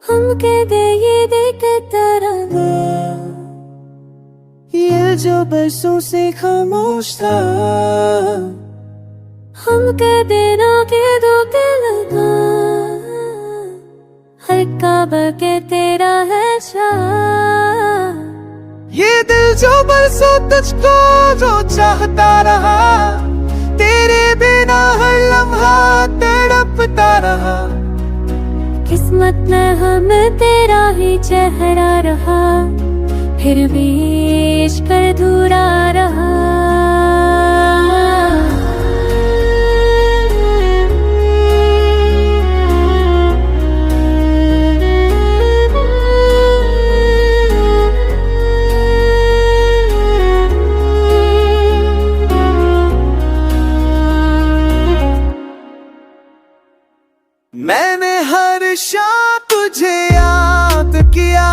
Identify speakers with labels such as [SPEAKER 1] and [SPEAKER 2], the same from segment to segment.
[SPEAKER 1] हमके दे ये देखता रहा,
[SPEAKER 2] ये जो बरसों से खामोश था।
[SPEAKER 1] हमके देना के दो दिल का, हर काबा के तेरा है शाह।
[SPEAKER 2] ये दिल जो बरसों तुझको जो चाहता रहा, तेरे बिना हर लम्हा तड़पता रहा।
[SPEAKER 1] किस्मत में हमें तेरा ही चेहरा रहा, फिर भी इश्क अधूरा रहा।
[SPEAKER 2] मैंने हर शाम तुझे याद किया,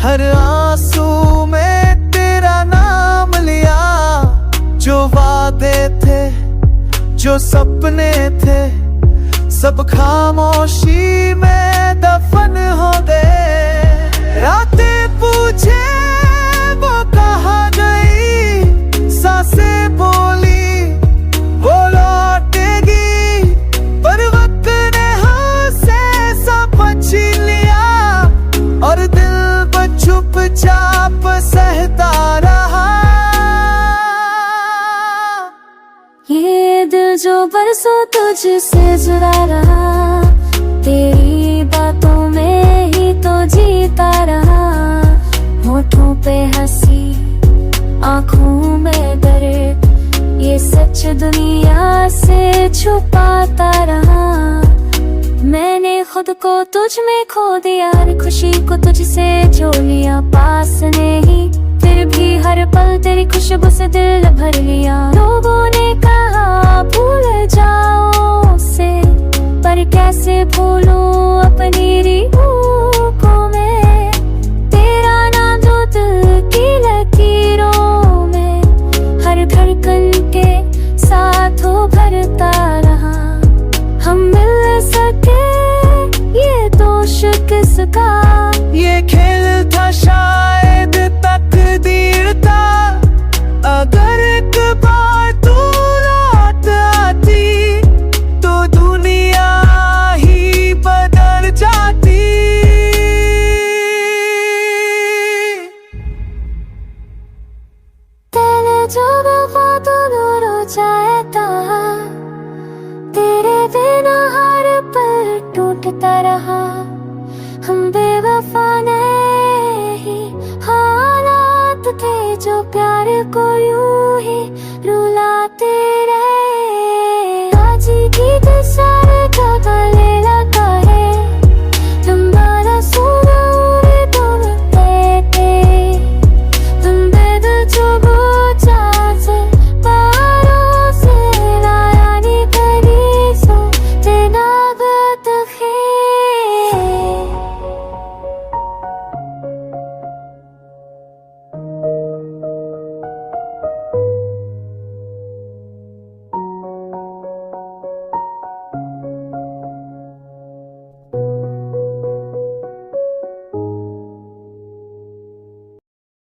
[SPEAKER 2] हर आंसू में तेरा नाम लिया। जो वादे थे, जो सपने थे, सब खामोशी में दफन हो गए। रातें पूछे वो कहाँ गई, सांसें बोली वो लौटेगी, पर वक्त ने हमसे सब छीन लिया। और दिल पर चुपचाप सहता रहा।
[SPEAKER 1] ये दिल जो बरसों तुझसे जुड़ा रहा, तेरी बातों में ही तो जीता रहा। होठों पे हंसी, आँखों में दर्द, ये सच दुनिया से छुपाता रहा। मैंने खुद को तुझ में खो दिया, हर खुशी को तुझसे जोड़ लिया पास नहीं। फिर भी हर पल तेरी खुशबू से दिल भर लिया। लोगों ने कहा भूल जाओ उसे, पर कैसे भूलूं अपनी रूह को मैं। तेरा नाम जो दिल की लकीरों में, हर धड़कन के साथ उभरता रहा। हम मिल सके ये दोष किसका,
[SPEAKER 2] ये खेल था शायद तकदीर था। अगर एक बार तू लौट आती, तो दुनिया ही बदल जाती।
[SPEAKER 1] तेरे जो वफा तो दूर हो जाता, तेरे बिना हर पल टूटता रहा। हम बेवफा नहीं, हालात थे जो प्यार को यूं ही रुलाते रहे।